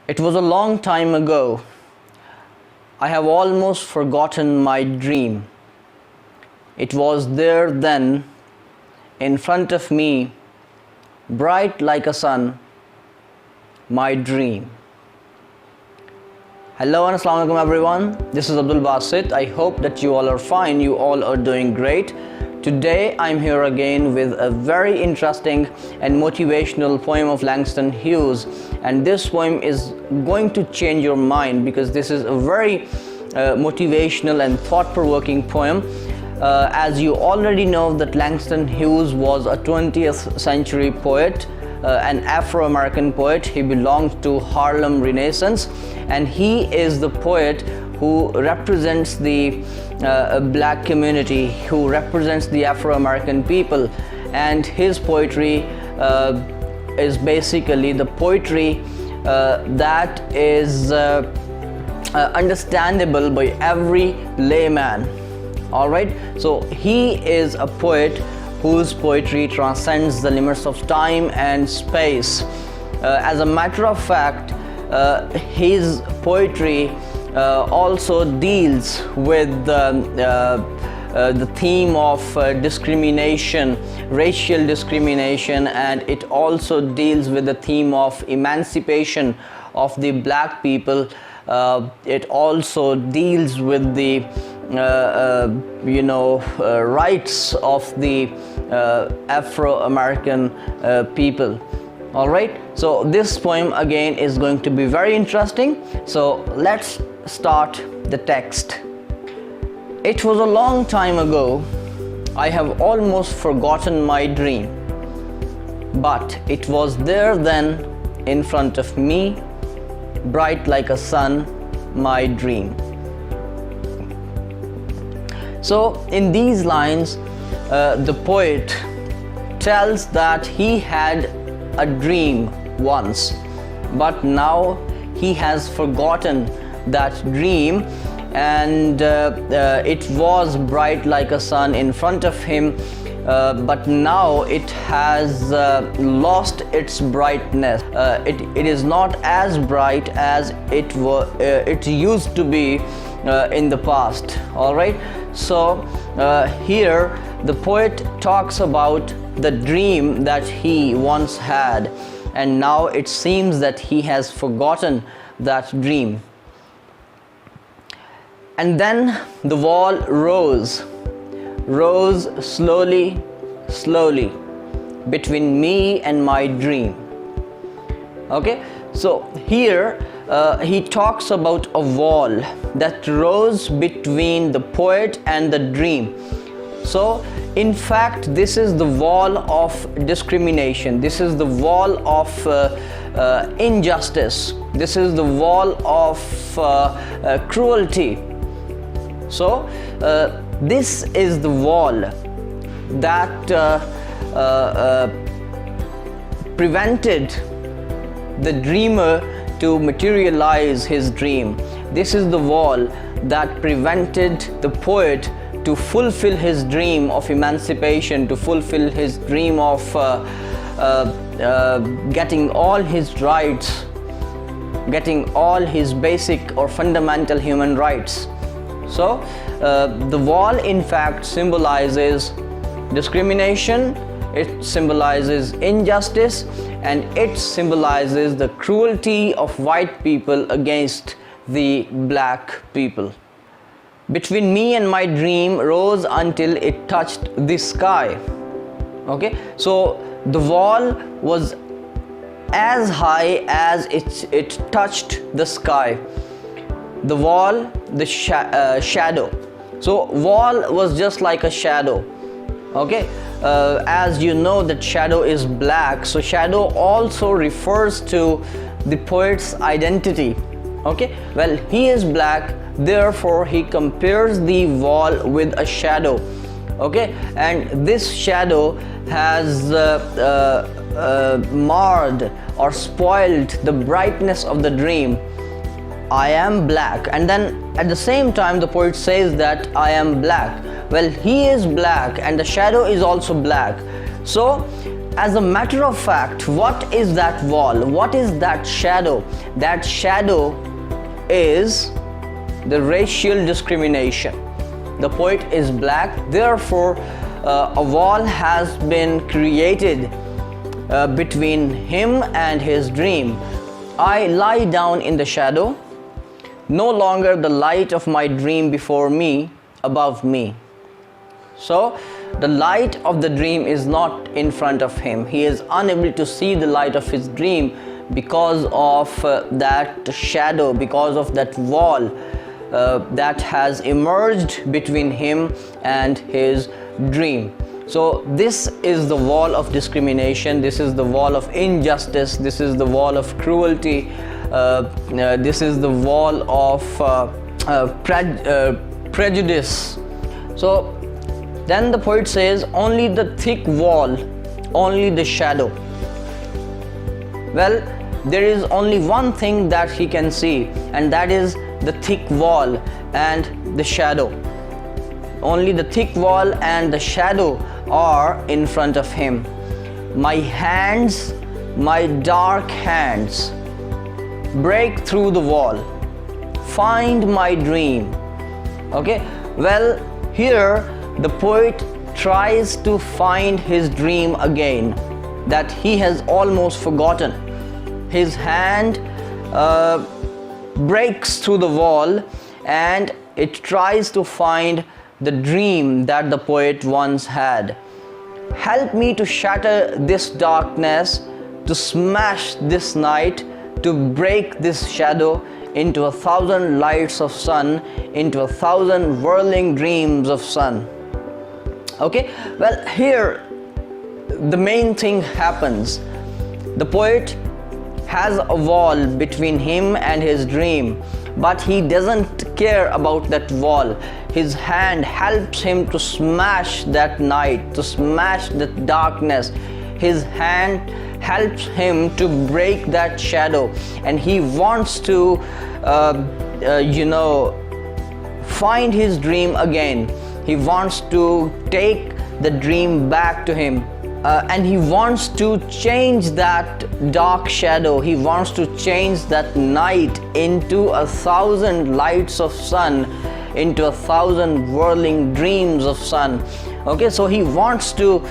It was a long time ago. I have almost forgotten my dream. It was there then, in front of me, bright like a sun, my dream. Hello and Assalamu alaikum everyone. This is Abdul Basit. I hope that you all are fine. You all are doing great. Today I'm here again with a very interesting and motivational poem of Langston Hughes, and this poem is going to change your mind because this is a very motivational and thought-provoking poem. As you already know that Langston Hughes was a 20th century poet, an Afro-American poet. He belonged to Harlem Renaissance, and he is the poet who represents the black community, who represents the Afro-American people, and his poetry is basically the poetry that is understandable by every layman. Alright, so he is a poet whose poetry transcends the limits of time and space. As a matter of fact, his poetry also deals with the theme of discrimination, racial discrimination, and it also deals with the theme of emancipation of the black people. It also deals with the rights of the Afro-American people. Alright, so this poem again is going to be very interesting. So let's start the text. It was a long time ago. I have almost forgotten my dream, but it was there then in front of me, bright like a sun, my dream. So in these lines, the poet tells that he had a dream once, but now he has forgotten that dream, and it was bright like a sun in front of him, but now it has lost its brightness. It is not as bright as it used to be in the past. All right, so here the poet talks about the dream that he once had, and now it seems that he has forgotten that dream. And then the wall rose slowly, slowly between me and my dream. Okay, so here he talks about a wall that rose between the poet and the dream. So in fact, this is the wall of discrimination. This is the wall of injustice. This is the wall of cruelty. So this is the wall that prevented the dreamer to materialize his dream. This is the wall that prevented the poet to fulfill his dream of emancipation, to fulfill his dream of getting all his rights, getting all his basic or fundamental human rights. So the wall in fact symbolizes discrimination, it symbolizes injustice, and it symbolizes the cruelty of white people against the black people. Between me and my dream rose until it touched the sky. Okay, so the wall was as high as it touched the sky. The wall, the shadow. So wall was just like a shadow. Okay, as you know that shadow is black, so shadow also refers to the poet's identity. Okay, well, he is black, therefore he compares the wall with a shadow. Okay, and this shadow has marred or spoiled the brightness of the dream. I am black, and then at the same time the poet says that I am black. Well, he is black and the shadow is also black. So as a matter of fact, what is that wall? What is that shadow? That shadow is the racial discrimination. The poet is black, therefore a wall has been created between him and his dream. I lie down in the shadow, no longer the light of my dream before me, above me. So the light of the dream is not in front of him. He is unable to see the light of his dream because of that shadow, because of that wall that has emerged between him and his dream. So this is the wall of discrimination, this is the wall of injustice, this is the wall of cruelty, this is the wall of prejudice. So then the poet says, only the thick wall, only the shadow. Well, there is only one thing that he can see, and that is the thick wall and the shadow. Only the thick wall and the shadow are in front of him. My hands, my dark hands, break through the wall, find my dream. Okay, well, here the poet tries to find his dream again that he has almost forgotten. His hand breaks through the wall and it tries to find the dream that the poet once had. Help me to shatter this darkness, to smash this night, to break this shadow into 1,000 lights of sun, into 1,000 whirling dreams of sun. Okay, well, here the main thing happens. The poet has a wall between him and his dream, but he doesn't care about that wall. His hand helps him to smash that night, to smash that darkness. His hand helps him to break that shadow, and he wants to find his dream again. He wants to take the dream back to him, and he wants to change that dark shadow. He wants to change that night into 1,000 lights of sun, into 1,000 whirling dreams of sun. Okay, so he wants to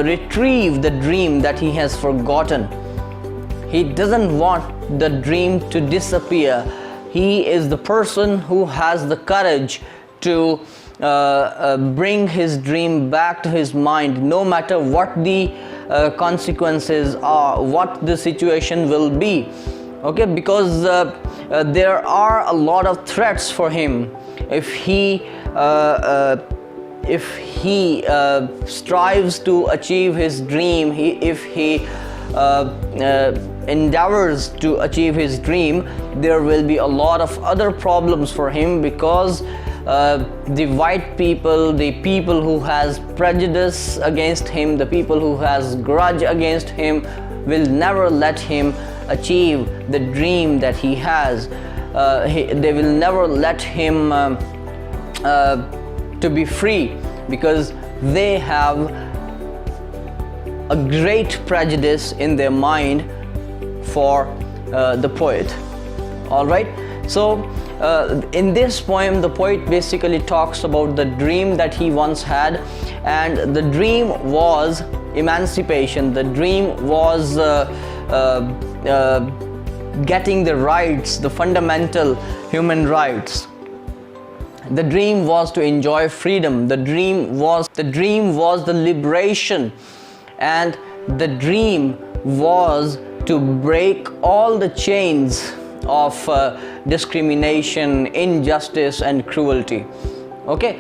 retrieve the dream that he has forgotten. He doesn't want the dream to disappear. He is the person who has the courage to bring his dream back to his mind, no matter what the consequences are, what the situation will be. Okay, because there are a lot of threats for him if he strives to achieve his dream, if he endeavors to achieve his dream. There will be a lot of other problems for him, because the white people, the people who has prejudice against him, the people who has grudge against him, will never let him achieve the dream that he has. They will never let him to be free, because they have a great prejudice in their mind for the poet. All right, so in this poem the poet basically talks about the dream that he once had, and the dream was emancipation. The dream was getting the rights, the fundamental human rights. The dream was to enjoy freedom. The dream was the liberation, and the dream was to break all the chains of discrimination, injustice and cruelty. Okay,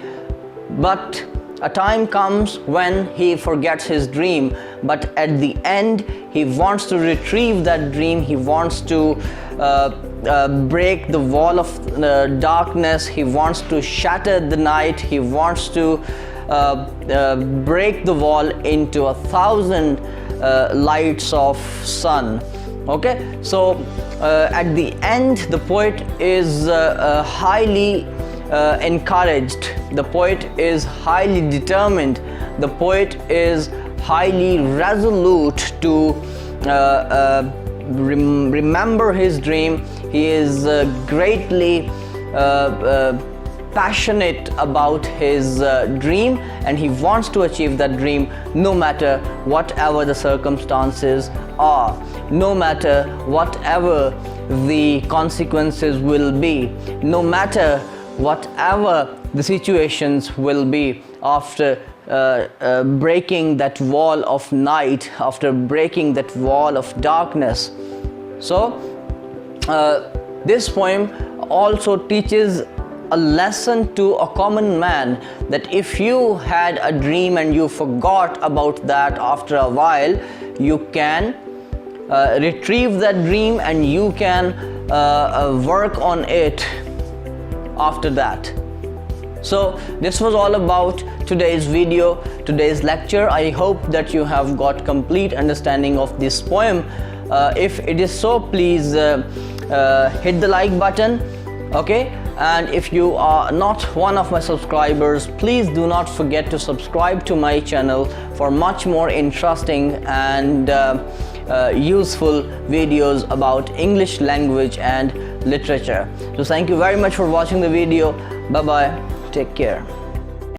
but a time comes when he forgets his dream, but at the end he wants to retrieve that dream. He wants to break the wall of darkness. He wants to shatter the night. He wants to break the wall into 1,000 lights of sun. Okay, so at the end the poet is highly encouraged. The poet is highly determined. The poet is highly resolute to remember his dream. He is greatly passionate about his dream, and he wants to achieve that dream no matter whatever the circumstances are, no matter whatever the consequences will be, no matter whatever the situations will be. After breaking that wall of night, after breaking that wall of darkness. So this poem also teaches a lesson to a common man, that if you had a dream and you forgot about that, after a while you can retrieve that dream and you can work on it after that. So this was all about today's video, today's lecture. I hope that you have got complete understanding of this poem. If it is so, please hit the like button, okay? And if you are not one of my subscribers, please do not forget to subscribe to my channel for much more interesting and useful videos about English language and literature. So thank you very much for watching the video. Bye bye, take care.